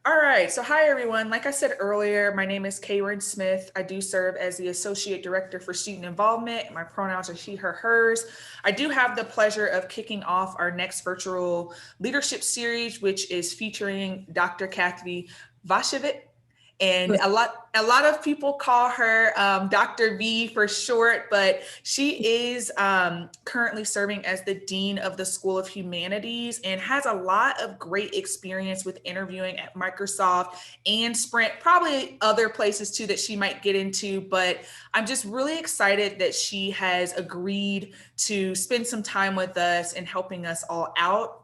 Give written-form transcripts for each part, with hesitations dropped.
All right, so hi everyone. Like I said earlier, my name is Karen Smith. I do serve as the Associate Director for Student Involvement. My pronouns are she, her, hers. I do have the pleasure of kicking off our next virtual leadership series, which is featuring Dr. Kathi Vosevich. And a lot of people call her Dr. V for short, but she is currently serving as the Dean of the School of Humanities and has a lot of great experience with interviewing at Microsoft and Sprint, probably other places too that she might get into. But I'm just really excited that she has agreed to spend some time with us and helping us all out.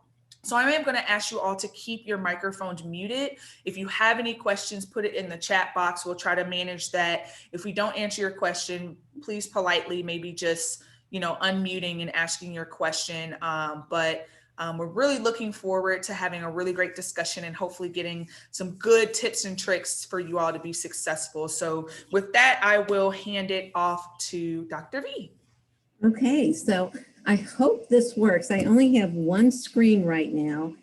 So I am going to ask you all to keep your microphones muted. If you have any questions, put it in the chat box. We'll try to manage that. If we don't answer your question, please politely maybe just, unmuting and asking your question. But we're really looking forward to having a really great discussion and hopefully getting some good tips and tricks for you all to be successful. So with that, I will hand it off to Dr. V. Okay, so I hope this works. I only have one screen right now.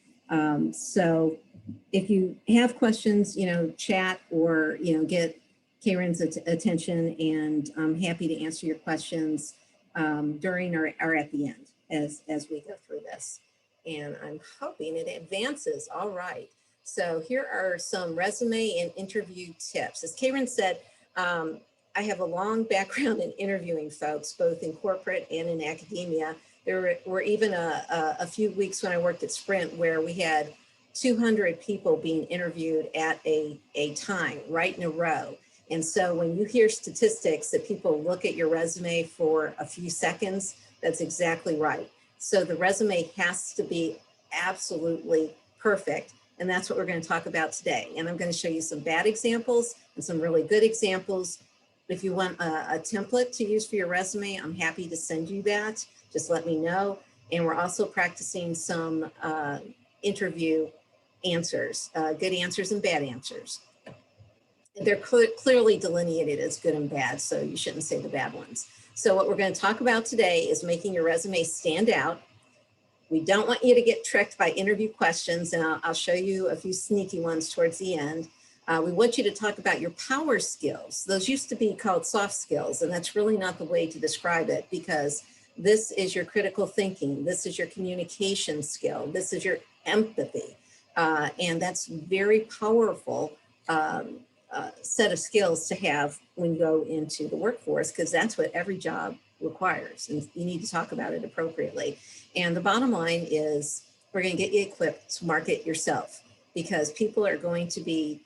So if you have questions, chat or, get Karen's attention, and I'm happy to answer your questions during or at the end as we go through this. And I'm hoping it advances. All right. So here are some resume and interview tips. As Karen said, I have a long background in interviewing folks, both in corporate and in academia. There were even a few weeks when I worked at Sprint where we had 200 people being interviewed at a time, right in a row. And so when you hear statistics that people look at your resume for a few seconds, that's exactly right. So the resume has to be absolutely perfect. And that's what we're going to talk about today. And I'm going to show you some bad examples and some really good examples. If you want a template to use for your resume, I'm happy to send you that. Just let me know. And we're also practicing some interview answers, good answers and bad answers. They're clearly delineated as good and bad, so you shouldn't say the bad ones. So what we're going to talk about today is making your resume stand out. We don't want you to get tricked by interview questions, and I'll show you a few sneaky ones towards the end. We want you to talk about your power skills. Those used to be called soft skills, and that's really not the way to describe it, because this is your critical thinking. This is your communication skill. This is your empathy. And that's very powerful set of skills to have when you go into the workforce, because that's what every job requires, and you need to talk about it appropriately. And the bottom line is we're going to get you equipped to market yourself, because people are going to be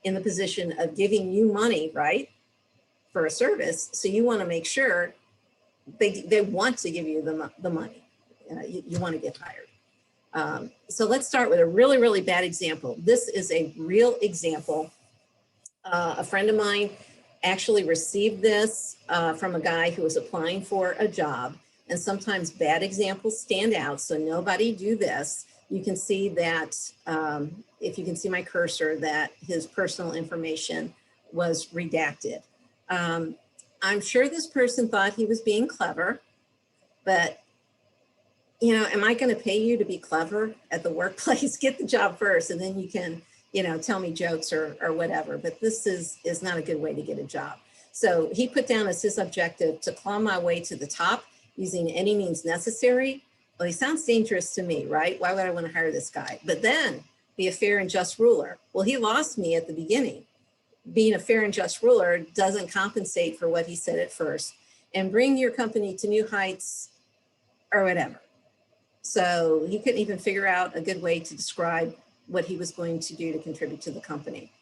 in the position of giving you money, right, for a service. So you want to make sure they want to give you the money. You want to get hired. So let's start with a really, really bad example. This is a real example. A friend of mine actually received this from a guy who was applying for a job. And sometimes bad examples stand out, so nobody do this. You can see that, if you can see my cursor, that his personal information was redacted. I'm sure this person thought he was being clever, but am I going to pay you to be clever at the workplace? Get the job first, and then you can, tell me jokes or whatever. But this is not a good way to get a job. So he put down as his objective to climb my way to the top using any means necessary. Well, he sounds dangerous to me, right? Why would I want to hire this guy? But then be a fair and just ruler. Well, he lost me at the beginning. Being a fair and just ruler doesn't compensate for what he said at first, and bring your company to new heights or whatever. So he couldn't even figure out a good way to describe what he was going to do to contribute to the company.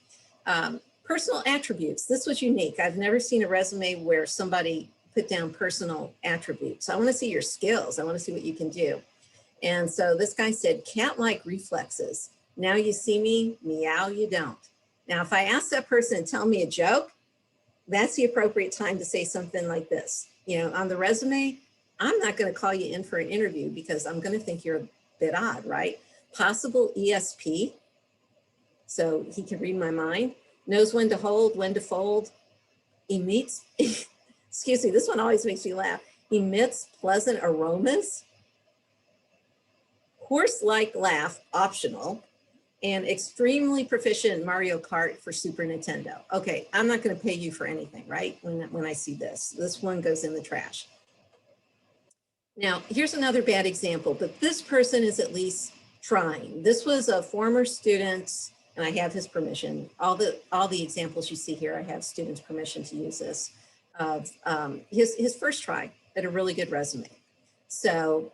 Personal attributes. This was unique. I've never seen a resume where somebody put down personal attributes. I want to see your skills. I want to see what you can do. And so this guy said, cat-like reflexes. Now you see me, meow, you don't. Now, if I ask that person to tell me a joke, that's the appropriate time to say something like this. On the resume, I'm not going to call you in for an interview because I'm going to think you're a bit odd, right? Possible ESP, so he can read my mind. Knows when to hold, when to fold. Emits, excuse me, this one always makes me laugh. Emits pleasant aromas. Horse-like laugh, optional. And extremely proficient in Mario Kart for Super Nintendo. Okay, I'm not going to pay you for anything, right? When I see this one goes in the trash. Now, here's another bad example, but this person is at least trying. This was a former student, and I have his permission. All the examples you see here, I have students' permission to use this. His first try at a really good resume. So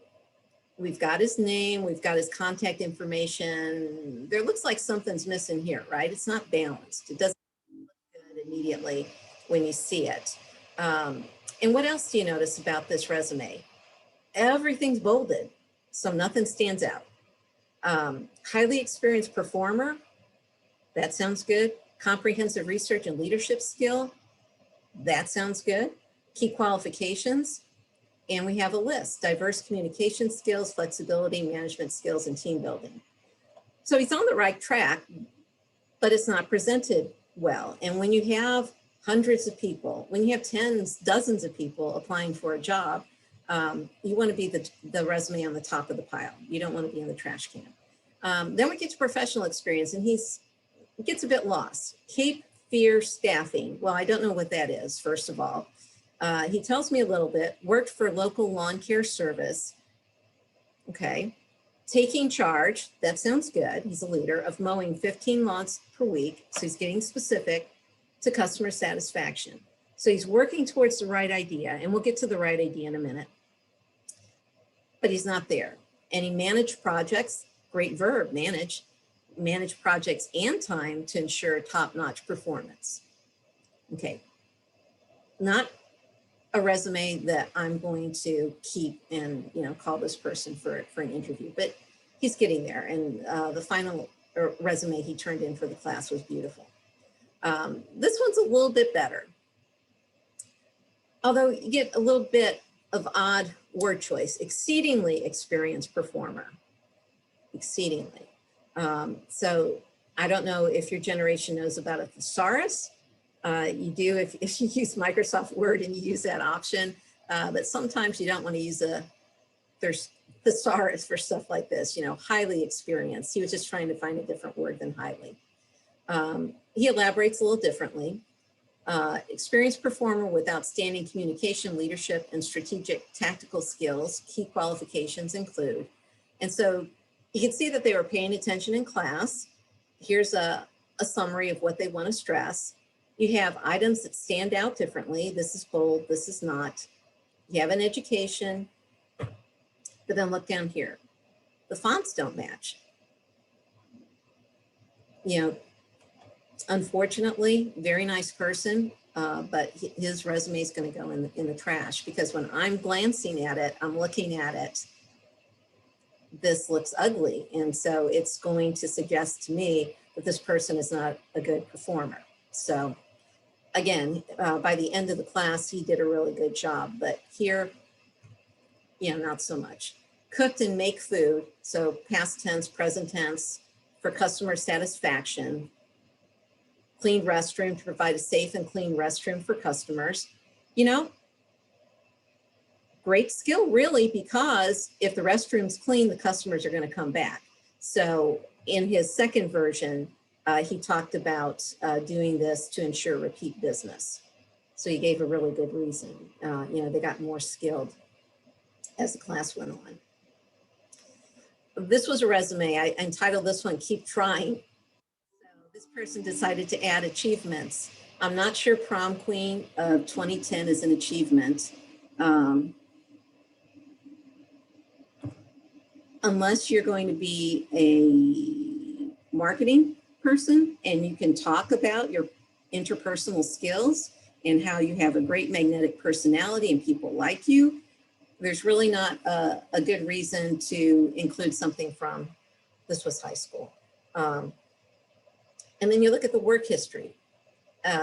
we've got his name, we've got his contact information. There looks like something's missing here, right? It's not balanced. It doesn't look good immediately when you see it. And what else do you notice about this resume? Everything's bolded, so nothing stands out. Highly experienced performer, that sounds good. Comprehensive research and leadership skill, that sounds good. Key qualifications, and we have a list: diverse communication skills, flexibility, management skills, and team building. So he's on the right track, but it's not presented well. And when you have hundreds of people, when you have tens, dozens of people applying for a job, you want to be the resume on the top of the pile. You don't want to be in the trash can. Then we get to professional experience, and he gets a bit lost. Cape Fear Staffing. Well, I don't know what that is, first of all. He tells me a little bit. Worked for local lawn care service. Okay. Taking charge. That sounds good. He's a leader of mowing 15 lawns per week. So he's getting specific to customer satisfaction. So he's working towards the right idea, and we'll get to the right idea in a minute. But he's not there. And he managed projects. Great verb, manage projects and time to ensure top-notch performance. Okay. Not a resume that I'm going to keep and call this person for an interview, but he's getting there. And the final resume he turned in for the class was beautiful. This one's a little bit better, although you get a little bit of odd word choice. Exceedingly experienced performer. Exceedingly. So I don't know if your generation knows about a thesaurus. You do if you use Microsoft Word and you use that option, but sometimes you don't want to use there's thesaurus for stuff like this, highly experienced. He was just trying to find a different word than highly. He elaborates a little differently. Experienced performer with outstanding communication, leadership, and strategic tactical skills. Key qualifications include. And so you can see that they were paying attention in class. Here's a summary of what they want to stress. You have items that stand out differently. This is bold, this is not. You have an education, but then look down here. The fonts don't match. Unfortunately, very nice person, but his resume is going to go in the trash, because when I'm glancing at it, I'm looking at it, this looks ugly. And so it's going to suggest to me that this person is not a good performer. So again, by the end of the class, he did a really good job, but here, not so much. Cooked and make food. So past tense, present tense for customer satisfaction. Clean restroom to provide a safe and clean restroom for customers. Great skill, really, because if the restroom's clean, the customers are going to come back. So in his second version, he talked about doing this to ensure repeat business. So he gave a really good reason. They got more skilled as the class went on. This was a resume. I entitled this one, Keep Trying. So this person decided to add achievements. I'm not sure prom queen of 2010 is an achievement. Unless you're going to be a marketing person and you can talk about your interpersonal skills and how you have a great magnetic personality and people like you, there's really not a good reason to include something from, this was high school. And then you look at the work history.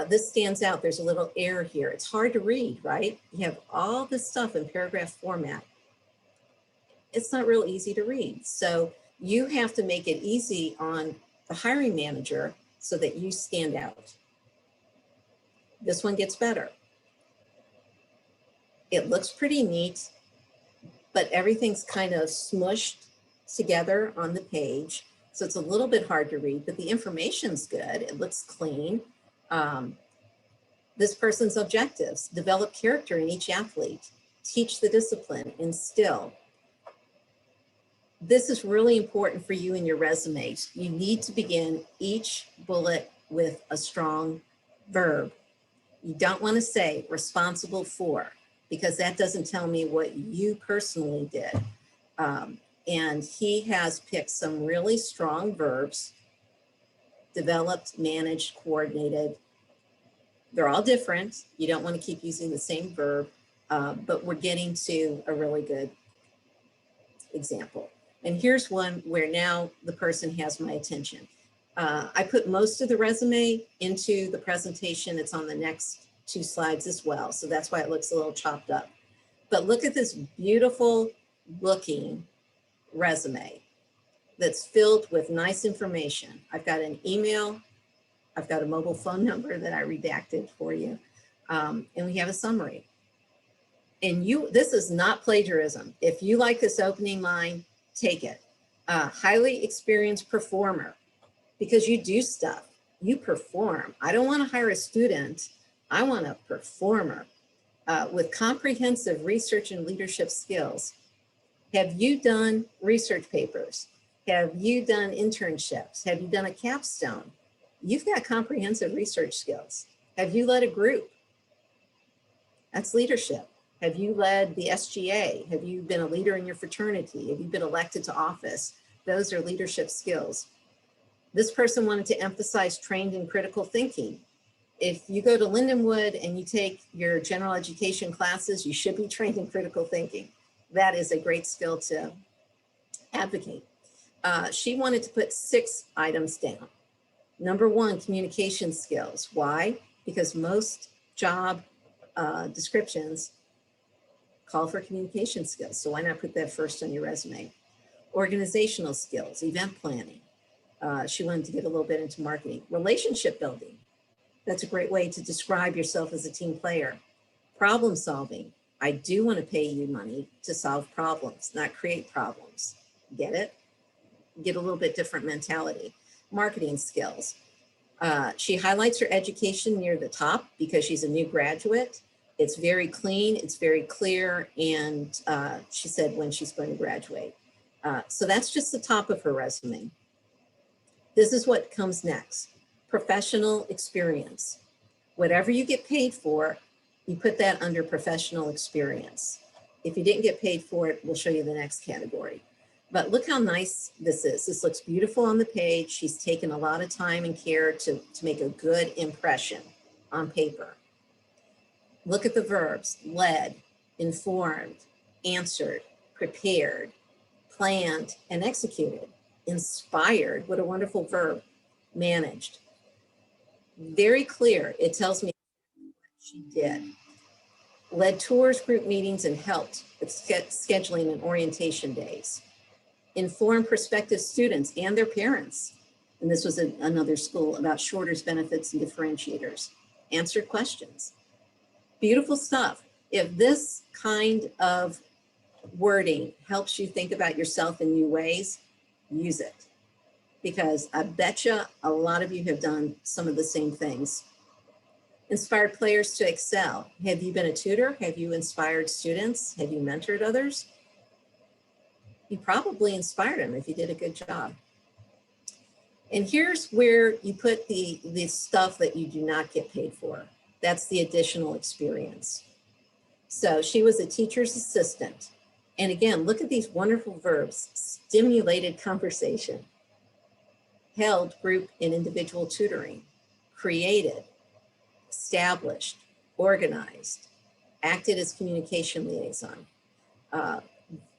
This stands out. There's a little error here. It's hard to read, right? You have all this stuff in paragraph format. It's not real easy to read. So you have to make it easy on the hiring manager so that you stand out. This one gets better. It looks pretty neat, but everything's kind of smushed together on the page. So it's a little bit hard to read, but the information's good. It looks clean. This person's objectives: develop character in each athlete, teach the discipline, instill. This is really important for you in your resume. You need to begin each bullet with a strong verb. You don't want to say responsible for, because that doesn't tell me what you personally did. And he has picked some really strong verbs: developed, managed, coordinated. They're all different. You don't want to keep using the same verb, but we're getting to a really good example. And here's one where now the person has my attention. I put most of the resume into the presentation. It's on the next 2 slides as well. So that's why it looks a little chopped up. But look at this beautiful looking resume that's filled with nice information. I've got an email. I've got a mobile phone number that I redacted for you. And we have a summary. And this is not plagiarism. If you like this opening line, take it. Highly experienced performer, because you do stuff, you perform. I don't want to hire a student. I want a performer with comprehensive research and leadership skills. Have you done research papers? Have you done internships? Have you done a capstone? You've got comprehensive research skills. Have you led a group? That's leadership. Have you led the SGA? Have you been a leader in your fraternity? Have you been elected to office? Those are leadership skills. This person wanted to emphasize trained in critical thinking. If you go to Lindenwood and you take your general education classes, you should be trained in critical thinking. That is a great skill to advocate. She wanted to put 6 items down. Number 1, communication skills. Why? Because most job descriptions call for communication skills. So why not put that first on your resume? Organizational skills, event planning. She wanted to get a little bit into marketing. Relationship building. That's a great way to describe yourself as a team player. Problem solving. I do want to pay you money to solve problems, not create problems. Get it? Get a little bit different mentality. Marketing skills. She highlights her education near the top because she's a new graduate. It's very clean, it's very clear, and she said when she's going to graduate. So that's just the top of her resume. This is what comes next: professional experience. Whatever you get paid for, you put that under professional experience. If you didn't get paid for it, we'll show you the next category. But look how nice this is. This looks beautiful on the page. She's taken a lot of time and care to make a good impression on paper. Look at the verbs: led, informed, answered, prepared, planned, and executed. Inspired, what a wonderful verb. Managed. Very clear. It tells me what she did. Led tours, group meetings, and helped with scheduling and orientation days. Informed prospective students and their parents. And this was another school about shorters, benefits, and differentiators. Answered questions. Beautiful stuff. If this kind of wording helps you think about yourself in new ways, use it. Because I betcha a lot of you have done some of the same things. Inspired players to excel. Have you been a tutor? Have you inspired students? Have you mentored others? You probably inspired them if you did a good job. And here's where you put the stuff that you do not get paid for. That's the additional experience. So she was a teacher's assistant. And again, look at these wonderful verbs: stimulated conversation, held group and individual tutoring, created, established, organized, acted as communication liaison.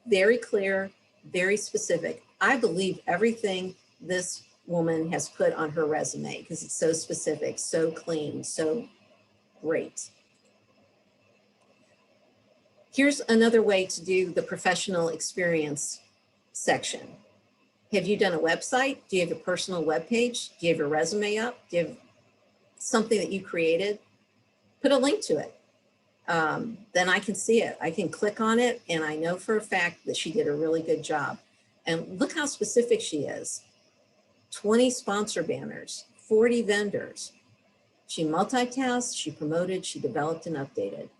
Very clear, very specific. I believe everything this woman has put on her resume because it's so specific, so clean, so great. Here's another way to do the professional experience section. Have you done a website? Do you have a personal web page? Do you have your resume up? Do you have something that you created? Put a link to it. Then I can see it. I can click on it, and I know for a fact that she did a really good job. And look how specific she is. 20 sponsor banners, 40 vendors. She multitasked, she promoted, she developed and updated.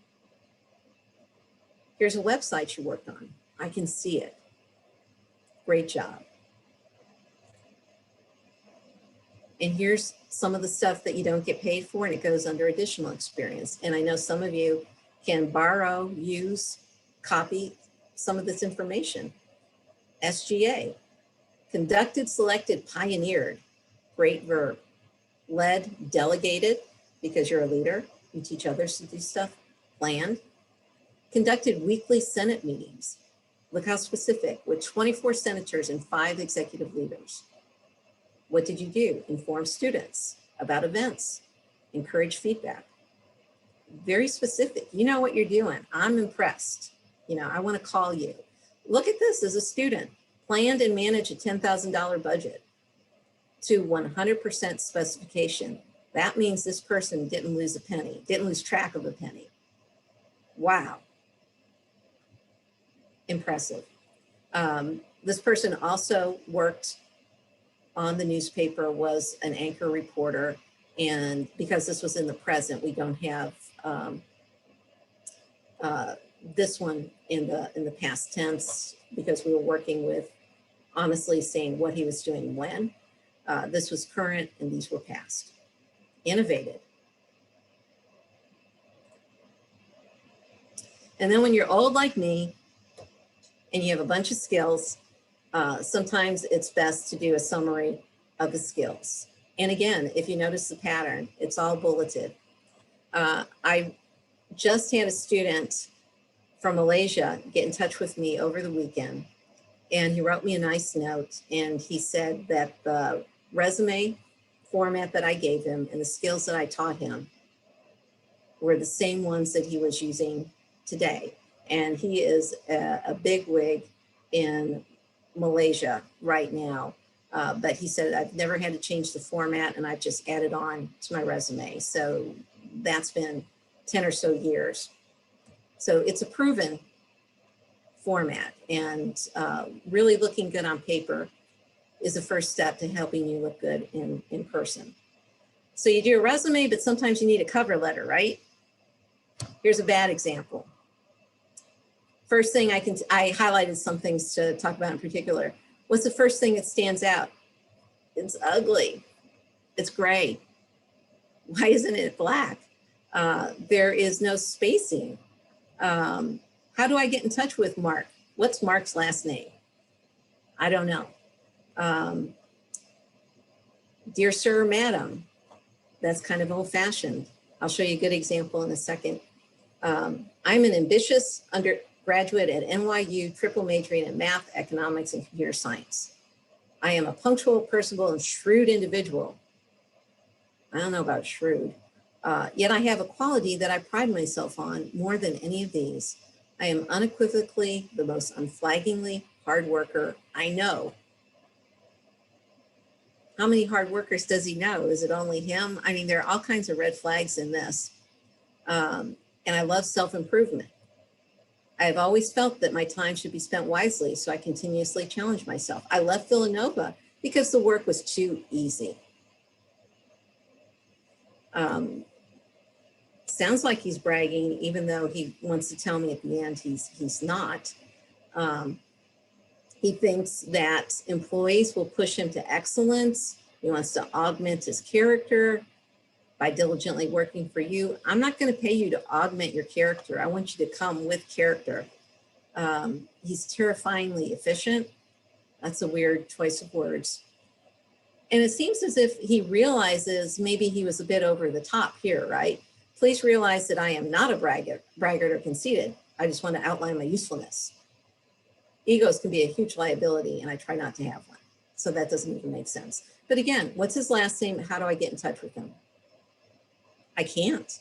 Here's a website she worked on. I can see it. Great job. And here's some of the stuff that you don't get paid for, and it goes under additional experience. And I know some of you can borrow, use, copy some of this information. SGA, conducted, selected, pioneered, great verb. Led, delegated, because you're a leader, you teach others to do stuff. Planned, conducted weekly Senate meetings. Look how specific, with 24 senators and 5 executive leaders. What did you do? Inform students about events, encourage feedback. Very specific. You know what you're doing. I'm impressed. You know, I want to call you. Look at this as a student. Planned and managed a $10,000 budget to 100% specification. That means this person didn't lose a penny, didn't lose track of a penny. Wow. Impressive. This person also worked on the newspaper, was an anchor reporter, and because this was in the present, we don't have this one in the past tense, because we were working with honestly saying what he was doing when. This was current and these were past. Innovated. And then when you're old like me and you have a bunch of skills, sometimes it's best to do a summary of the skills. And again, if you notice the pattern, it's all bulleted. I just had a student from Malaysia get in touch with me over the weekend, and he wrote me a nice note, and he said that the resume format that I gave him and the skills that I taught him were the same ones that he was using today. And he is a bigwig in Malaysia right now. But he said, I've never had to change the format, and I've just added on to my resume. So that's been 10 or so years. So it's a proven format, and really looking good on paper is the first step to helping you look good in person. So you do a resume, but sometimes you need a cover letter, right? Here's a bad example. First thing I highlighted some things to talk about in particular. What's the first thing that stands out? It's ugly. It's gray. Why isn't it black? There is no spacing. How do I get in touch with Mark? What's Mark's last name? I don't know. Dear sir, madam, that's kind of old fashioned. I'll show you a good example in a second. I'm an ambitious undergraduate at NYU, triple majoring in math, economics, and computer science. I am a punctual, personable, and shrewd individual. I don't know about shrewd. Yet I have a quality that I pride myself on more than any of these. I am unequivocally the most unflaggingly hard worker I know. How many hard workers does he know? Is it only him? I mean, there are all kinds of red flags in this. And I love self-improvement. I have always felt that my time should be spent wisely, so I continuously challenge myself. I left Villanova because the work was too easy. Sounds like he's bragging, even though he wants to tell me at the end he's not. He thinks that employees will push him to excellence. He wants to augment his character by diligently working for you. I'm not going to pay you to augment your character. I want you to come with character. He's terrifyingly efficient. That's a weird choice of words. And it seems as if he realizes maybe he was a bit over the top here, right? Please realize that I am not a braggart or conceited. I just want to outline my usefulness. Egos can be a huge liability, and I try not to have one. So that doesn't even make sense. But again, what's his last name? How do I get in touch with him? I can't.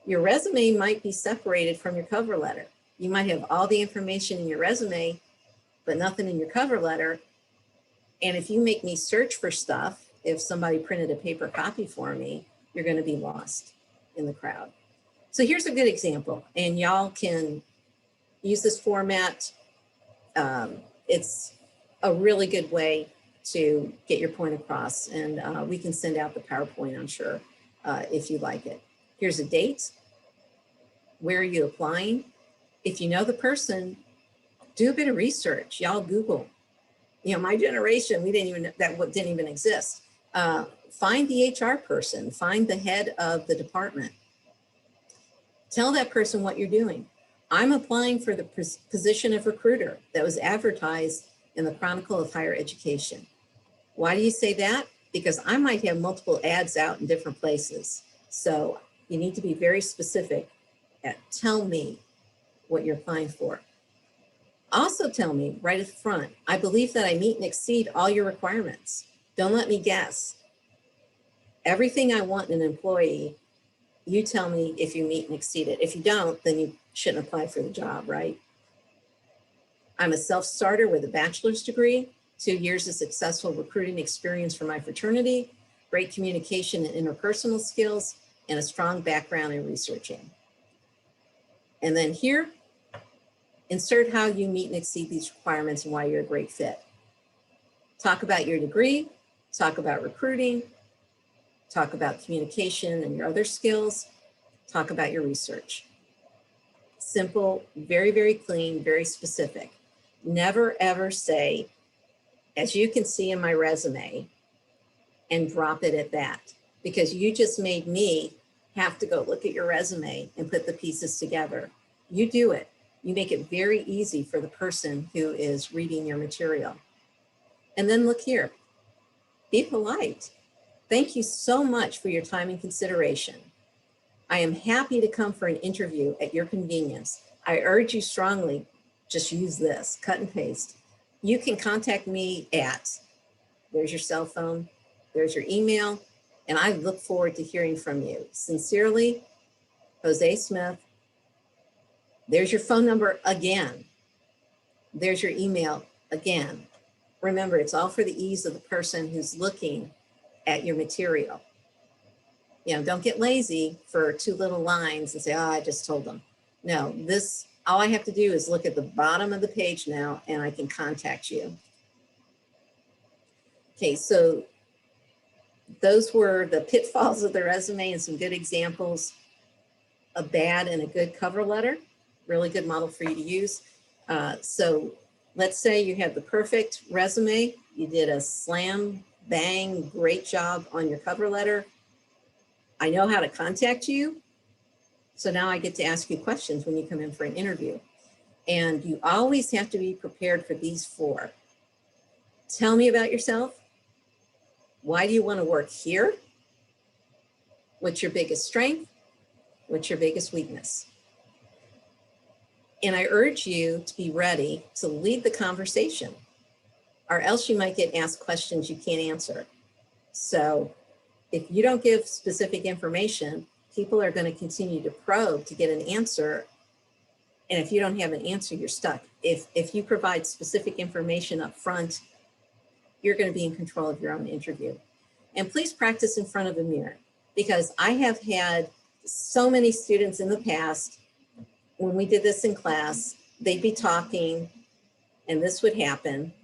Your resume might be separated from your cover letter. You might have all the information in your resume, but nothing in your cover letter. And if you make me search for stuff, if somebody printed a paper copy for me, you're going to be lost in the crowd. So here's a good example, and y'all can use this format. It's a really good way to get your point across. And we can send out the PowerPoint, I'm sure, if you like it. Here's a date. Where are you applying? If you know the person, do a bit of research. Y'all Google. You know, my generation, we didn't even, that didn't even exist. Find the HR person, find the head of the department. Tell that person what you're doing. I'm applying for the position of recruiter that was advertised in the Chronicle of Higher Education. Why do you say that? Because I might have multiple ads out in different places. So you need to be very specific at tell me what you're applying for. Also tell me right at the front, I believe that I meet and exceed all your requirements. Don't let me guess. Everything I want in an employee, you tell me if you meet and exceed it. If you don't, then you shouldn't apply for the job, right? I'm a self-starter with a bachelor's degree, 2 years of successful recruiting experience from my fraternity, great communication and interpersonal skills, and a strong background in researching. And then here, insert how you meet and exceed these requirements and why you're a great fit. Talk about your degree, talk about recruiting, talk about communication and your other skills, talk about your research. Simple, very, very clean, very specific. Never ever say, as you can see in my resume, and drop it at that, because you just made me have to go look at your resume and put the pieces together. You do it. You make it very easy for the person who is reading your material. And then look here, be polite. Thank you so much for your time and consideration. I am happy to come for an interview at your convenience. I urge you strongly, just use this, cut and paste. You can contact me at, there's your cell phone, there's your email, and I look forward to hearing from you. Sincerely, Jose Smith. There's your phone number again. There's your email again. Remember, it's all for the ease of the person who's looking at your material. You know, don't get lazy for 2 little lines and say, oh, I just told them. No, this, all I have to do is look at the bottom of the page now and I can contact you. Okay, so those were the pitfalls of the resume and some good examples. A bad and a good cover letter, really good model for you to use. So let's say you have the perfect resume. You did a slam, bang, great job on your cover letter. I know how to contact you. So now I get to ask you questions when you come in for an interview. And you always have to be prepared for these 4. Tell me about yourself. Why do you want to work here? What's your biggest strength? What's your biggest weakness? And I urge you to be ready to lead the conversation, or else you might get asked questions you can't answer. So if you don't give specific information, people are going to continue to probe to get an answer. And if you don't have an answer, you're stuck. If you provide specific information up front, you're going to be in control of your own interview. And please practice in front of a mirror, because I have had so many students in the past, when we did this in class, they'd be talking and this would happen.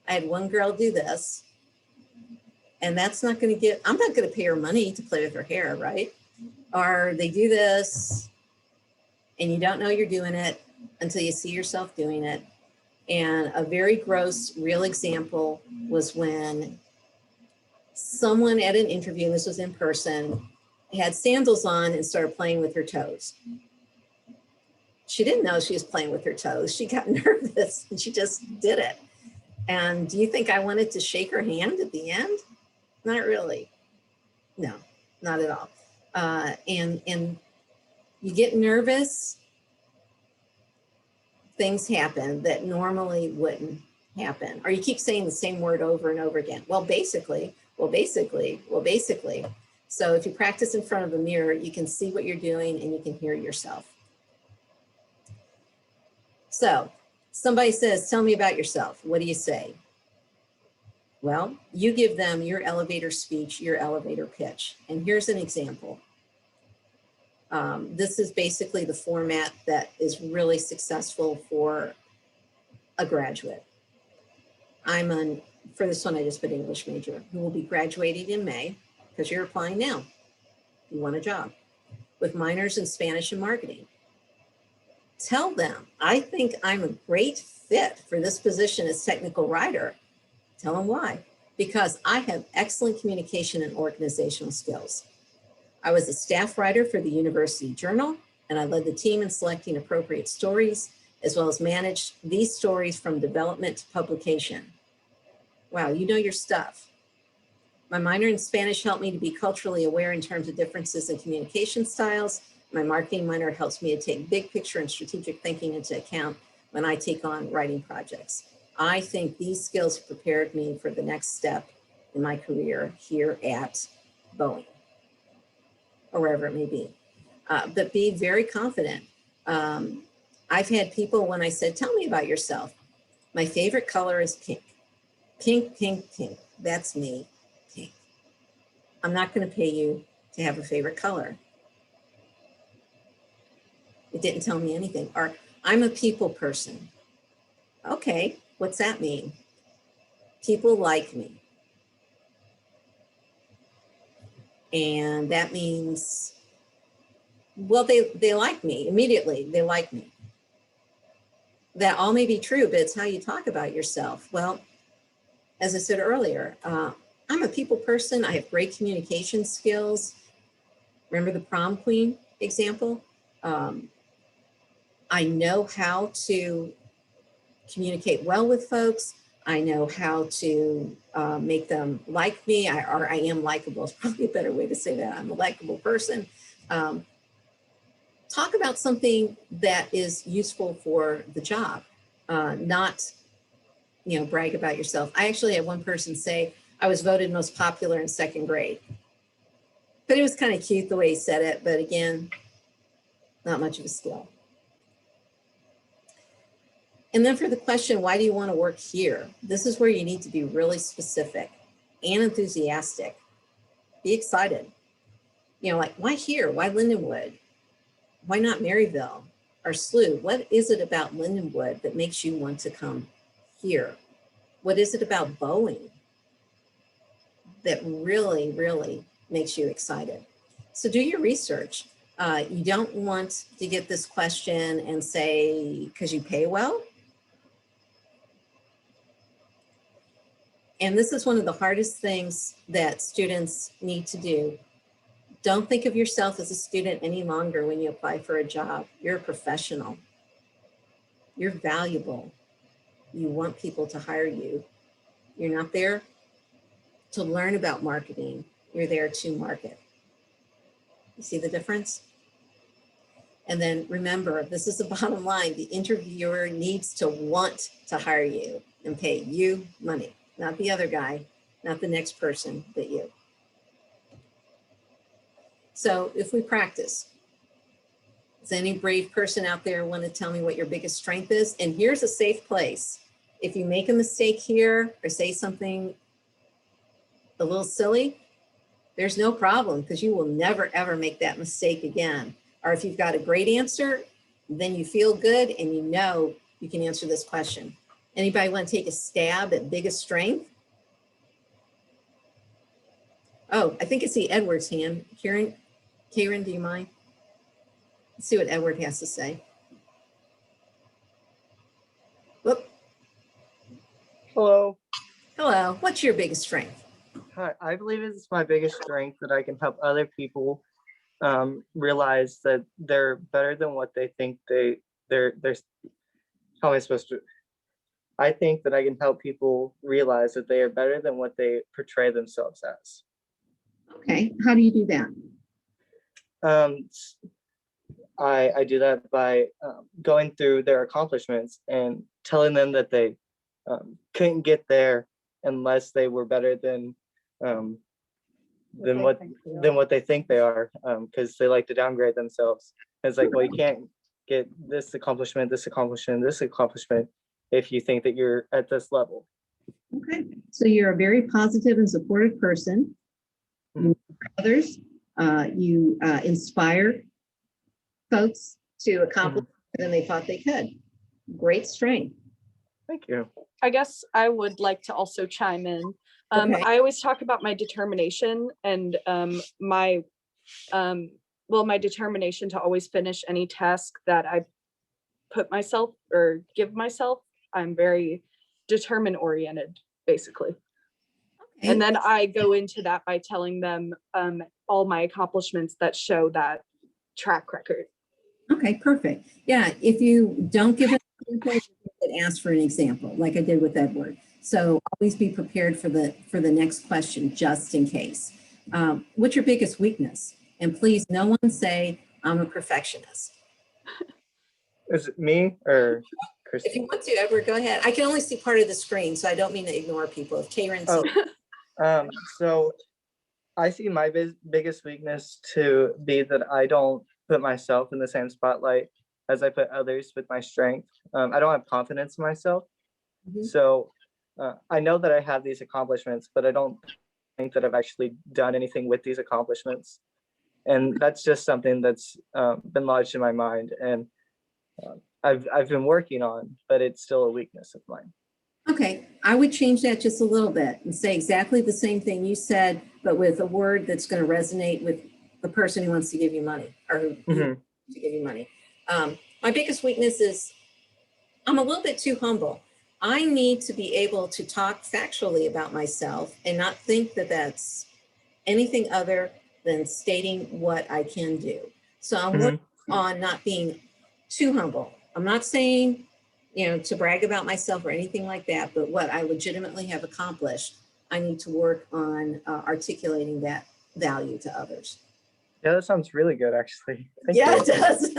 I had one girl do this, and that's not going to get, I'm not going to pay her money to play with her hair, right? Or they do this and you don't know you're doing it until you see yourself doing it. And a very gross, real example was when someone at an interview, and this was in person, had sandals on and started playing with her toes. She didn't know she was playing with her toes. She got nervous and she just did it. And do you think I wanted to shake her hand at the end? Not really. No, not at all. And you get nervous, things happen that normally wouldn't happen. Or you keep saying the same word over and over again. Well, basically. So if you practice in front of a mirror, you can see what you're doing and you can hear yourself. So somebody says, tell me about yourself. What do you say? Well, you give them your elevator speech, your elevator pitch. And here's an example. This is basically the format that is really successful for a graduate. I'm an for this one, I just put English major, who will be graduating in May, because you're applying now. You want a job, with minors in Spanish and marketing. Tell them, I think I'm a great fit for this position as technical writer. Tell them why. Because I have excellent communication and organizational skills. I was a staff writer for the University Journal, and I led the team in selecting appropriate stories, as well as managed these stories from development to publication. Wow, you know your stuff. My minor in Spanish helped me to be culturally aware in terms of differences in communication styles. My marketing minor helps me to take big picture and strategic thinking into account when I take on writing projects. I think these skills prepared me for the next step in my career here at Boeing, or wherever it may be. But be very confident. I've had people, when I said, tell me about yourself, my favorite color is pink. Pink, pink, pink. That's me, pink. I'm not going to pay you to have a favorite color. It didn't tell me anything. Or I'm a people person. Okay, what's that mean? People like me. And that means, well, they like me immediately. They like me. That all may be true, but it's how you talk about yourself. Well, as I said earlier, I'm a people person. I have great communication skills. Remember the prom queen example? I know how to communicate well with folks. I know how to make them like me, or I am likable. It's probably a better way to say that. I'm a likable person. Talk about something that is useful for the job, not, brag about yourself. I actually had one person say, I was voted most popular in second grade. But it was kind of cute the way he said it. But again, not much of a skill. And then for the question, why do you want to work here? This is where you need to be really specific and enthusiastic. Be excited. Like, why here? Why Lindenwood? Why not Maryville or SLU? What is it about Lindenwood that makes you want to come here? What is it about Boeing that really, really makes you excited? So do your research. You don't want to get this question and say, because you pay well. And this is one of the hardest things that students need to do. Don't think of yourself as a student any longer when you apply for a job. You're a professional. You're valuable. You want people to hire you. You're not there to learn about marketing. You're there to market. You see the difference? And then remember, this is the bottom line. The interviewer needs to want to hire you and pay you money, not the other guy, not the next person, but you. So if we practice, does any brave person out there want to tell me what your biggest strength is? And here's a safe place. If you make a mistake here or say something a little silly, there's no problem, because you will never, ever make that mistake again. Or if you've got a great answer, then you feel good and you know you can answer this question. Anybody want to take a stab at biggest strength? Oh, I think it's the Edwards hand. Karen, do you mind? Let's see what Edward has to say. Whoop. Hello. Hello. What's your biggest strength? Hi. I believe it's my biggest strength that I can help other people realize that they're better than what they think they're. How am I supposed to? I think that I can help people realize that they are better than what they portray themselves as. Okay. How do you do that? I do that by going through their accomplishments and telling them that they couldn't get there unless they were better than what they think they are, because they like to downgrade themselves. It's like, well, you can't get this accomplishment, this accomplishment, this accomplishment if you think that you're at this level. Okay. So you're a very positive and supportive person. You others, you inspire folks to accomplish more than they thought they could. Great strength. Thank you. I guess I would like to also chime in. Okay. I always talk about my determination and my determination to always finish any task that I put myself or give myself. I'm very determined oriented, basically. Okay. And then I go into that by telling them all my accomplishments that show that track record. Okay, perfect. Yeah, if you don't give an example, you could ask for an example, like I did with Edward. So always be prepared for the next question, just in case. What's your biggest weakness? And please, no one say I'm a perfectionist. Is it me or If Christy? you want to, Edward, go ahead. I can only see part of the screen, so I don't mean to ignore people. If Karen, So I see my biggest weakness to be that I don't put myself in the same spotlight as I put others with my strength. I don't have confidence in myself. Mhm. So I know that I have these accomplishments, but I don't think that I've actually done anything with these accomplishments. And that's just something that's been lodged in my mind, and I've been working on, but it's still a weakness of mine. Okay, I would change that just a little bit and say exactly the same thing you said, but with a word that's going to resonate with the person who wants to give you money or who Mhm. to give you money. My biggest weakness is I'm a little bit too humble. I need to be able to talk factually about myself and not think that that's anything other than stating what I can do. So I'm working on not being too humble. I'm not saying, to brag about myself or anything like that, but what I legitimately have accomplished, I need to work on articulating that value to others. Yeah, that sounds really good, actually. Thank Yeah, you. it does.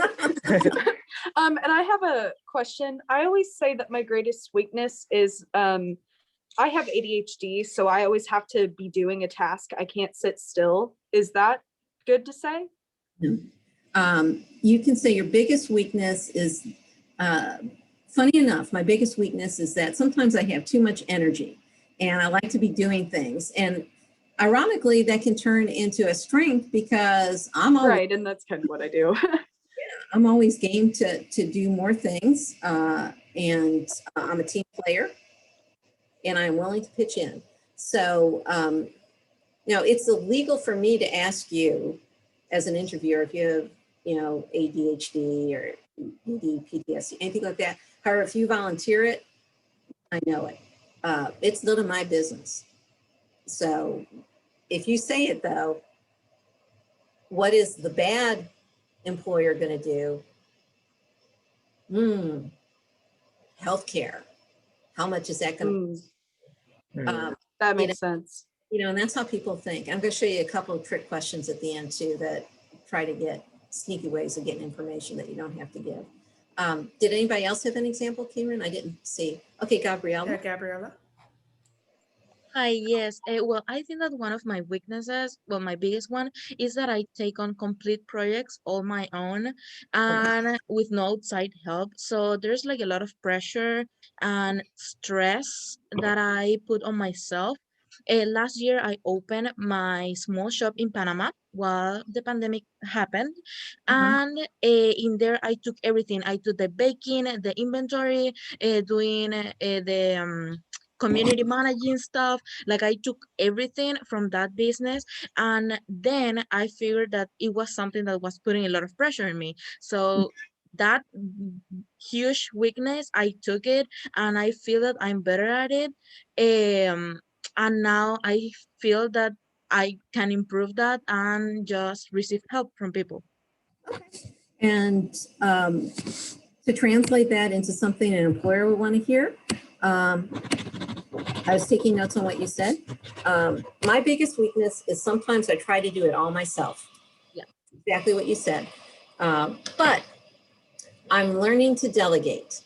And I have a question. I always say that my greatest weakness is I have ADHD, so I always have to be doing a task. I can't sit still. Is that good to say? You can say your biggest weakness is, funny enough, my biggest weakness is that sometimes I have too much energy and I like to be doing things. And ironically, that can turn into a strength because I'm And that's kind of what I do. always game to do more things. And I'm a team player and I'm willing to pitch in. So, it's illegal for me to ask you as an interviewer if you have, ADHD or ED, PTSD, anything like that. However, if you volunteer it, I know it. It's none of my business. So if you say it though, what is the bad employer going to do? Healthcare. How much is that going to? That makes sense. And that's how people think. I'm going to show you a couple of trick questions at the end too that try to get sneaky ways of getting information that you don't have to give. Did anybody else have an example, Karen? I didn't see. Okay, Gabriella. Yeah, Gabriella. Hi, yes. Well, I think that one of my weaknesses, well, my biggest one, is that I take on complete projects all my own and with no outside help. So there's like a lot of pressure and stress that I put on myself. Last year, I opened my small shop in Panama while the pandemic happened. And in there, I took everything. I took the baking, the inventory, doing the community managing stuff. Like I took everything from that business, and then I figured that it was something that was putting a lot of pressure on me. So that huge weakness, I took it and I feel that I'm better at it. And now I feel that I can improve that and just receive help from people. And to translate that into something an employer would want to hear, I was taking notes on what you said. My biggest weakness is sometimes I try to do it all myself. Yeah. Exactly what you said. But I'm learning to delegate.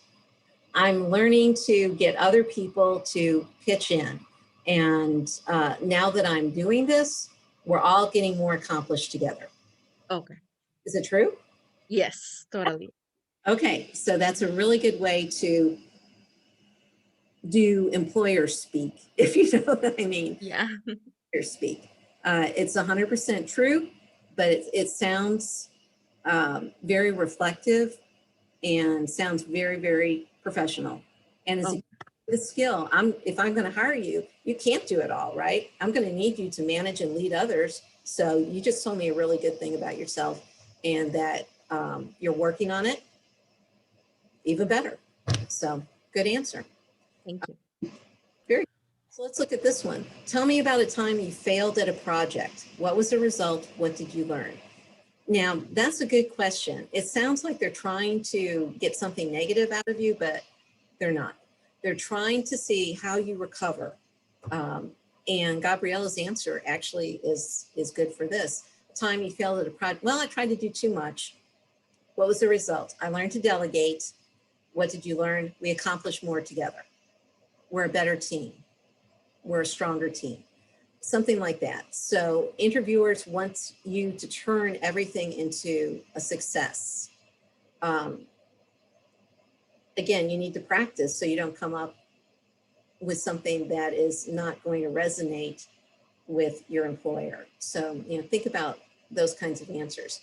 I'm learning to get other people to pitch in. And now that I'm doing this, we're all getting more accomplished together. Okay. Is it true? Yes, totally. Okay, so that's a really good way to do employer speak, if you know what I mean. Yeah. Employer speak. It's 100% true, but it sounds very reflective and sounds very, very professional. And it's the skill. If I'm going to hire you, you can't do it all, right? I'm going to need you to manage and lead others. So you just told me a really good thing about yourself, and that you're working on it even better. So good answer. Thank you. Very good. So let's look at this one. Tell me about a time you failed at a project. What was the result? What did you learn? Now, that's a good question. It sounds like they're trying to get something negative out of you, but they're not. They're trying to see how you recover. And Gabriella's answer actually is good for this. Time you failed at a project. Well, I tried to do too much. What was the result? I learned to delegate. What did you learn? We accomplished more together. We're a better team. We're a stronger team. Something like that. So interviewers want you to turn everything into a success. Again, you need to practice so you don't come up with something that is not going to resonate with your employer. So, think about those kinds of answers.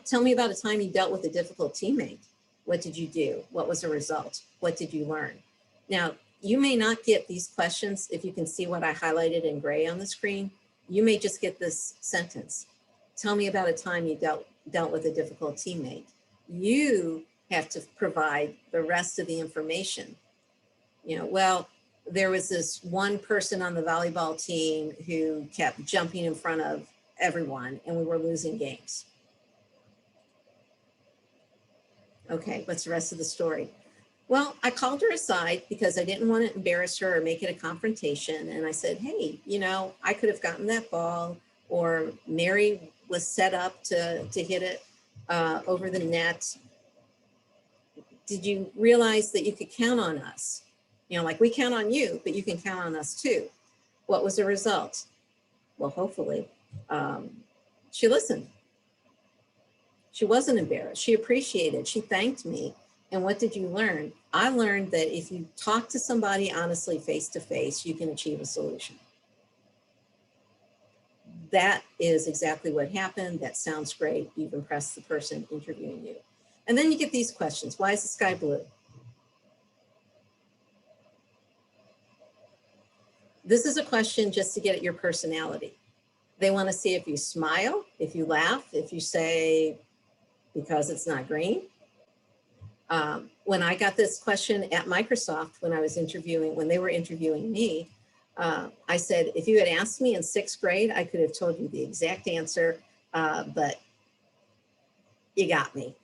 Tell me about a time you dealt with a difficult teammate. What did you do? What was the result? What did you learn? Now, you may not get these questions if you can see what I highlighted in gray on the screen. You may just get this sentence. Tell me about a time you dealt with a difficult teammate. You have to provide the rest of the information. Well, there was this one person on the volleyball team who kept jumping in front of everyone and we were losing games. Okay, what's the rest of the story? Well, I called her aside because I didn't want to embarrass her or make it a confrontation. And I said, hey, I could have gotten that ball, or Mary was set up to hit it over the net. Did you realize that you could count on us? Like we count on you, but you can count on us too. What was the result? Well, hopefully, she listened. She wasn't embarrassed. She appreciated. She thanked me. And what did you learn? I learned that if you talk to somebody honestly face to face, you can achieve a solution. That is exactly what happened. That sounds great. You've impressed the person interviewing you. And then you get these questions. Why is the sky blue? This is a question just to get at your personality. They want to see if you smile, if you laugh, if you say, because it's not green. When I got this question at Microsoft, when they were interviewing me, I said, if you had asked me in 6th grade, I could have told you the exact answer, but you got me.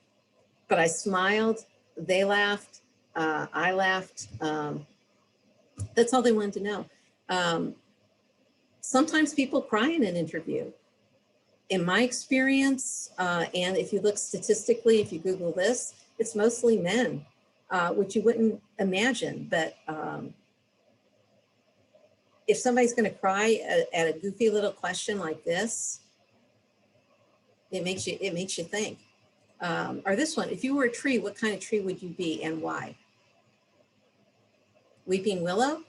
But I smiled, they laughed, I laughed. That's all they wanted to know. Sometimes people cry in an interview. In my experience, and if you look statistically, if you Google this, it's mostly men, which you wouldn't imagine. But if somebody's going to cry at a goofy little question like this, it makes you think. Or this one, if you were a tree, what kind of tree would you be and why? Weeping willow?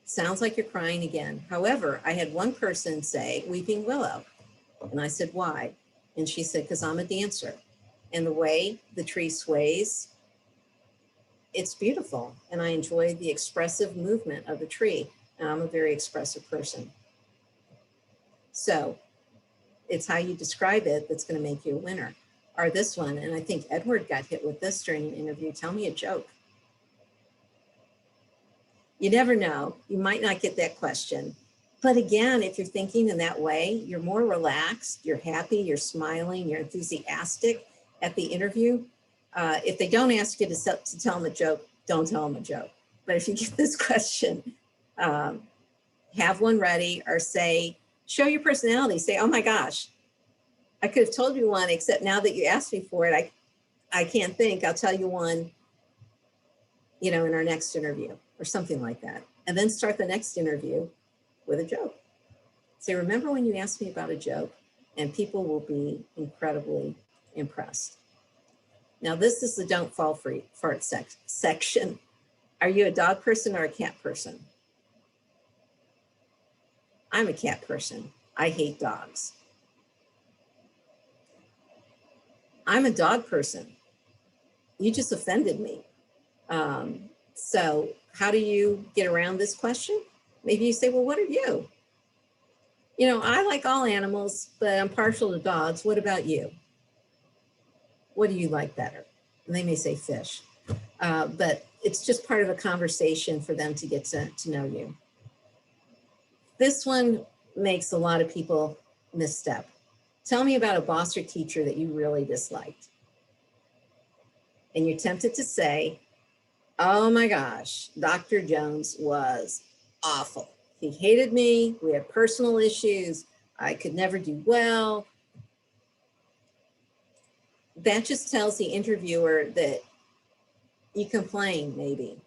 Sounds like you're crying again. However, I had one person say weeping willow. And I said, why? And she said, because I'm a dancer. And the way the tree sways, it's beautiful. And I enjoy the expressive movement of the tree. And I'm a very expressive person. So it's how you describe it that's going to make you a winner. Or this one, and I think Edward got hit with this during an interview. Tell me a joke. You never know. You might not get that question. But again, if you're thinking in that way, you're more relaxed, you're happy, you're smiling, you're enthusiastic at the interview. If they don't ask you to tell them a joke, don't tell them a joke. But if you get this question, have one ready, or show your personality. Say, oh my gosh, I could have told you one, except now that you asked me for it, I can't think. I'll tell you one, in our next interview, or something like that. And then start the next interview with a joke. Say, remember when you asked me about a joke? And people will be incredibly impressed. Now, this is the don't fall for it section. Are you a dog person or a cat person? I'm a cat person. I hate dogs. I'm a dog person. You just offended me. So how do you get around this question? Maybe you say, well, what are you? You know, I like all animals, but I'm partial to dogs. What about you? What do you like better? And they may say fish, but it's just part of a conversation for them to get to know you. This one makes a lot of people misstep. Tell me about a boss or teacher that you really disliked. And you're tempted to say, oh my gosh, Dr. Jones was awful. He hated me. We had personal issues. I could never do well. That just tells the interviewer that you complain, maybe.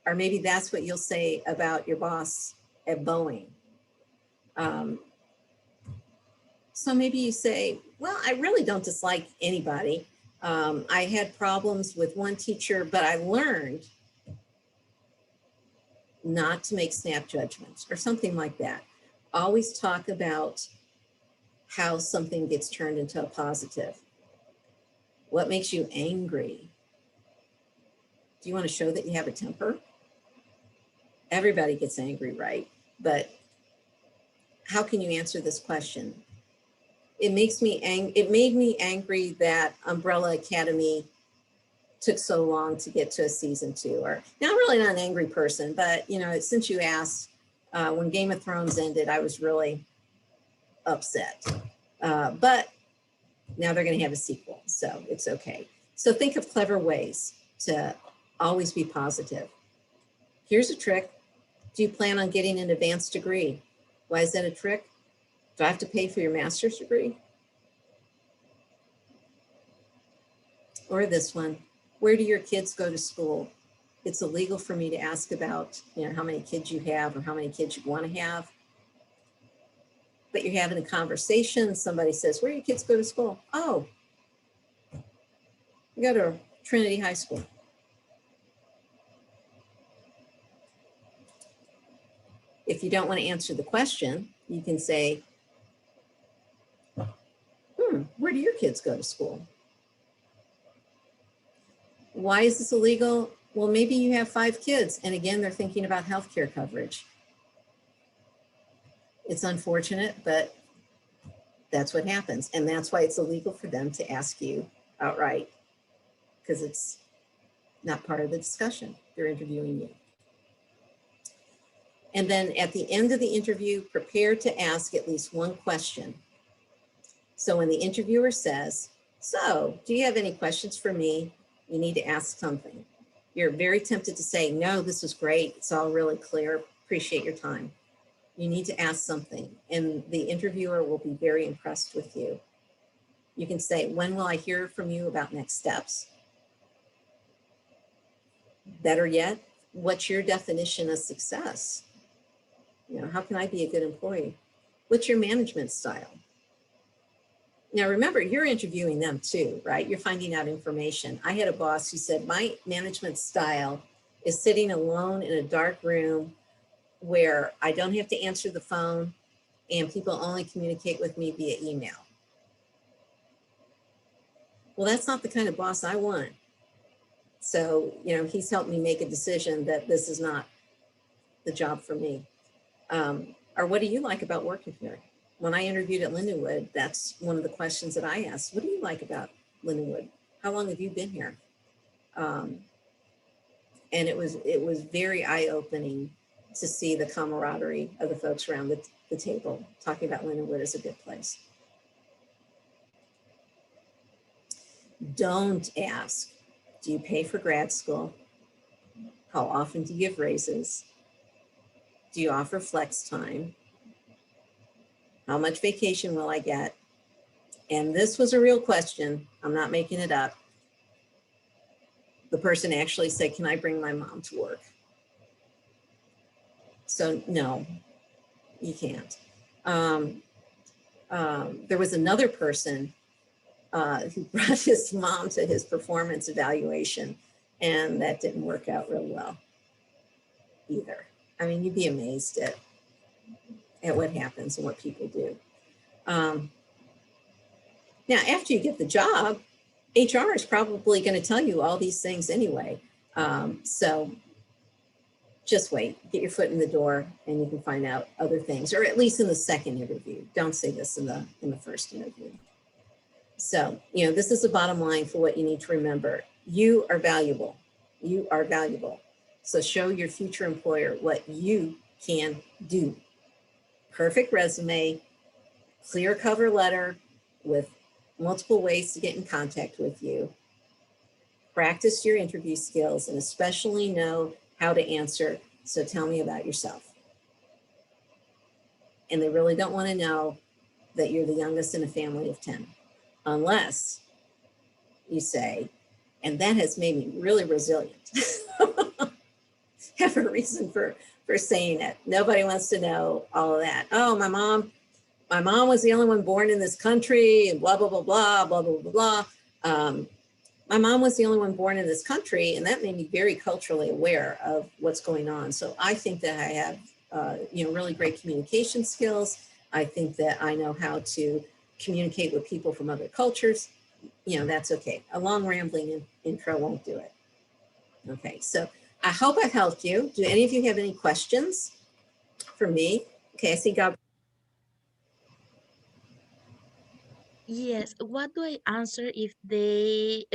Or maybe that's what you'll say about your boss at Boeing. So maybe you say, well, I really don't dislike anybody. I had problems with one teacher, but I learned not to make snap judgments or something like that. Always talk about how something gets turned into a positive. What makes you angry? Do you want to show that you have a temper? Everybody gets angry, right? But how can you answer this question? It makes me it made me angry that Umbrella Academy took so long to get to a season 2. Or now I'm really not an angry person, but you know, since you asked, when Game of Thrones ended, I was really upset. But now they're going to have a sequel, so it's okay. So think of clever ways to always be positive. Here's a trick. Do you plan on getting an advanced degree? Why is that a trick? Do I have to pay for your master's degree? Or this one, where do your kids go to school? It's illegal for me to ask about, you know, how many kids you have or how many kids you want to have. But you're having a conversation. Somebody says, where do your kids go to school? Oh, you go to Trinity High School. If you don't want to answer the question, you can say, where do your kids go to school? Why is this illegal? Well, maybe you have 5 kids. And again, they're thinking about healthcare coverage. It's unfortunate, but that's what happens. And that's why it's illegal for them to ask you outright, because it's not part of the discussion. They're interviewing you. And then at the end of the interview, prepare to ask at least one question. So when the interviewer says, so do you have any questions for me? You need to ask something. You're very tempted to say, no, this is great. It's all really clear. Appreciate your time. You need to ask something, and the interviewer will be very impressed with you. You can say, when will I hear from you about next steps? Better yet, what's your definition of success? You know, how can I be a good employee? What's your management style? Now, remember, you're interviewing them too, right? You're finding out information. I had a boss who said, my management style is sitting alone in a dark room where I don't have to answer the phone and people only communicate with me via email. Well, that's not the kind of boss I want. So, you know, he's helped me make a decision that this is not the job for me. Or what do you like about working here? When I interviewed at Lindenwood, that's one of the questions that I asked. What do you like about Lindenwood? How long have you been here? And it was very eye-opening to see the camaraderie of the folks around the table talking about Lindenwood as a good place. Don't ask, do you pay for grad school? How often do you give raises? Do you offer flex time? How much vacation will I get? And this was a real question. I'm not making it up. The person actually said, can I bring my mom to work? So no, you can't. There was another person who brought his mom to his performance evaluation, and that didn't work out real well either. I mean, you'd be amazed at what happens and what people do. Now, after you get the job, HR is probably going to tell you all these things anyway. So just wait, get your foot in the door and you can find out other things, or at least in the second interview. Don't say this in the first interview. So, this is the bottom line for what you need to remember. You are valuable. You are valuable. So show your future employer what you can do. Perfect resume, clear cover letter with multiple ways to get in contact with you. Practice your interview skills and especially know how to answer. So tell me about yourself. And they really don't want to know that you're the youngest in a family of 10, unless you say, and that has made me really resilient. Have a reason for saying it. Nobody wants to know all of that. Oh, my mom was the only one born in this country and blah, blah, blah, blah, blah, blah, blah, blah. My mom was the only one born in this country, and that made me very culturally aware of what's going on. So I think that I have, really great communication skills. I think that I know how to communicate with people from other cultures. That's okay. A long rambling intro won't do it. Okay, so I hope I've helped you. Do any of you have any questions for me? Okay, I see God. Yes. What do I answer if they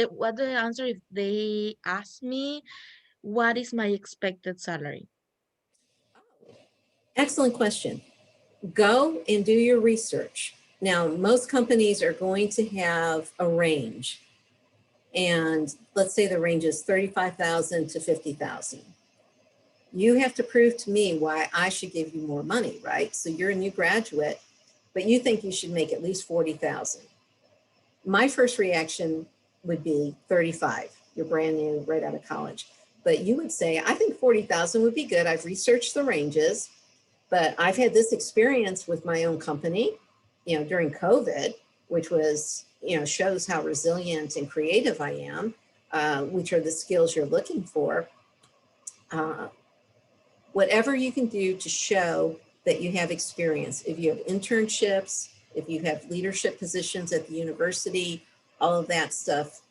ask me what is my expected salary? Excellent question. Go and do your research. Now, most companies are going to have a range. And let's say the range is 35,000 to 50,000. You have to prove to me why I should give you more money, right? So you're a new graduate, but you think you should make at least 40,000. My first reaction would be 35. You're brand new, right out of college. But you would say, I think 40,000 would be good. I've researched the ranges, but I've had this experience with my own company, during COVID, which was, shows how resilient and creative I am, which are the skills you're looking for. Whatever you can do to show that you have experience. If you have internships, if you have leadership positions at the university, all of that stuff,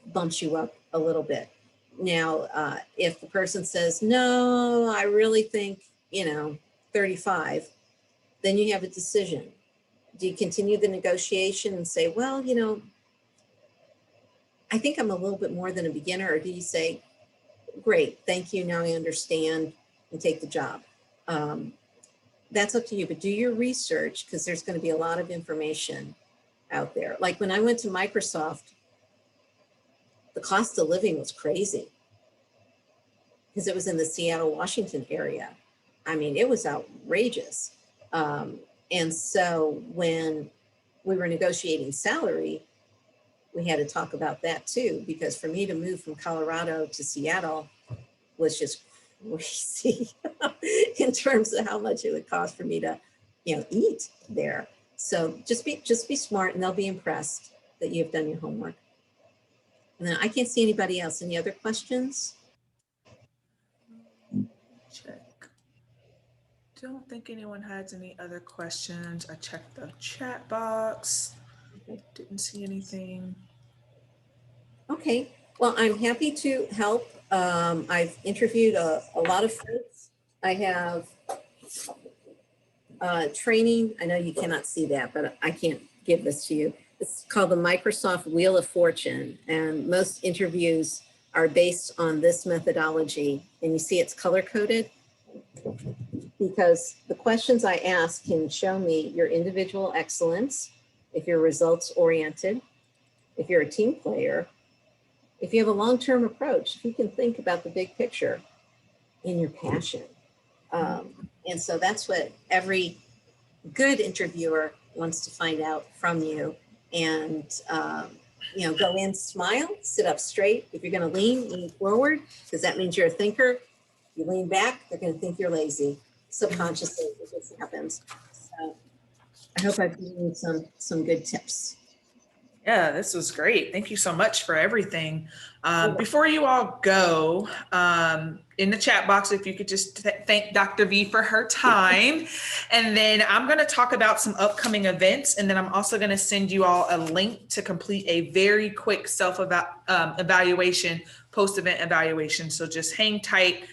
bumps you up a little bit. Now, if the person says, no, I really think, 35, then you have a decision. Do you continue the negotiation and say, well, I think I'm a little bit more than a beginner, or do you say, great, thank you, now I understand, and take the job? That's up to you, but do your research, because there's going to be a lot of information out there. Like when I went to Microsoft, the cost of living was crazy because it was in the Seattle, Washington area. I mean, it was outrageous. And so when we were negotiating salary, we had to talk about that too, because for me to move from Colorado to Seattle was just crazy in terms of how much it would cost for me to, eat there. So just be smart, and they'll be impressed that you've done your homework. And then I can't see anybody else. Any other questions? Check. Don't think anyone has any other questions. I checked the chat box. Didn't see anything. Okay, well, I'm happy to help. I've interviewed a lot of folks. I have training. I know you cannot see that, but I can't give this to you. It's called the Microsoft Wheel of Fortune, and most interviews are based on this methodology. And you see it's color-coded because the questions I ask can show me your individual excellence, if you're results-oriented, if you're a team player, if you have a long-term approach, if you can think about the big picture in your passion. And so that's what every good interviewer wants to find out from you. And, go in, smile, sit up straight. If you're going to lean forward, because that means you're a thinker. You lean back, they're going to think you're lazy. Subconsciously, this happens. So I hope I've given you some good tips. Yeah, this was great. Thank you so much for everything. Before you all go, in the chat box, if you could just thank Dr. V for her time. And then I'm going to talk about some upcoming events. And then I'm also going to send you all a link to complete a very quick self-evaluation post-event evaluation. So just hang tight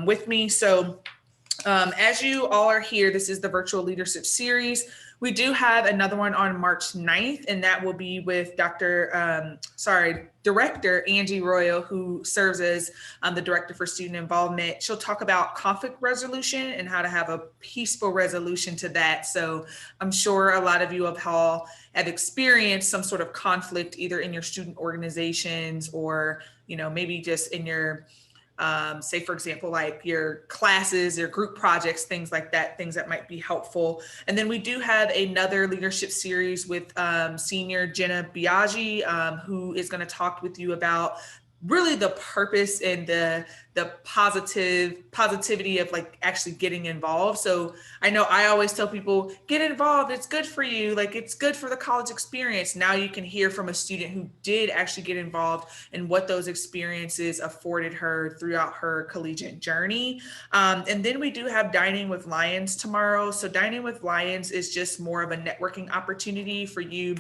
with me. So as you all are here, this is the virtual leadership series. We do have another one on March 9th, and that will be with Director Angie Royal, who serves as the Director for Student Involvement. She'll talk about conflict resolution and how to have a peaceful resolution to that. So I'm sure a lot of you have experienced some sort of conflict either in your student organizations or, maybe just in your say, for example, like your classes, your group projects, things like that, things that might be helpful. And then we do have another leadership series with senior Jenna Biaggi, who is going to talk with you about really the purpose and the positivity of like actually getting involved. So I know I always tell people, get involved. It's good for you. Like it's good for the college experience. Now you can hear from a student who did actually get involved and what those experiences afforded her throughout her collegiate journey. And then we do have Dining with Lions tomorrow. So Dining with Lions is just more of a networking opportunity for you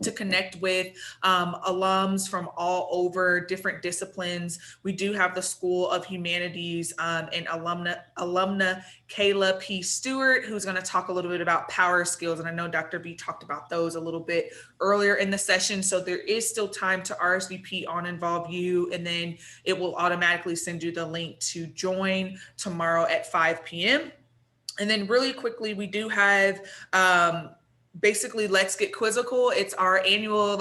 to connect with alums from all over different disciplines. We do have the School of Humanities and alumna Kayla P. Stewart, who's going to talk a little bit about power skills. And I know Dr. B talked about those a little bit earlier in the session. So there is still time to RSVP on Involve U, and then it will automatically send you the link to join tomorrow at 5 p.m. And then really quickly, we do have basically Let's Get Quizzical. It's our annual,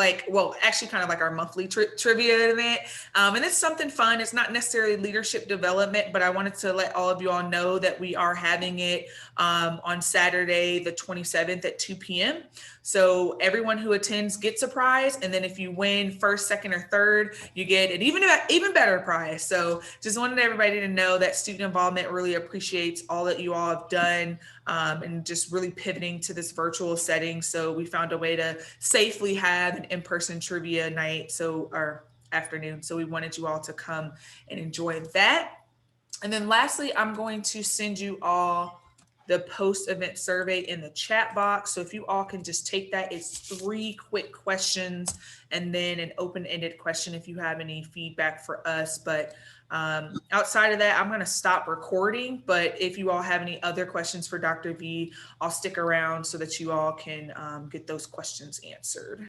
actually kind of like our monthly trivia event. And it's something fun. It's not necessarily leadership development, but I wanted to let all of you all know that we are having it on Saturday, the 27th at 2 p.m. So everyone who attends gets a prize. And then if you win first, second, or third, you get an even better prize. So just wanted everybody to know that student involvement really appreciates all that you all have done and just really pivoting to this virtual setting. So we found a way to safely have an in-person trivia night, or afternoon. So we wanted you all to come and enjoy that. And then lastly, I'm going to send you all the post-event survey in the chat box. So if you all can just take that, it's 3 quick questions and then an open-ended question if you have any feedback for us. But outside of that, I'm going to stop recording. But if you all have any other questions for Dr. V, I'll stick around so that you all can get those questions answered.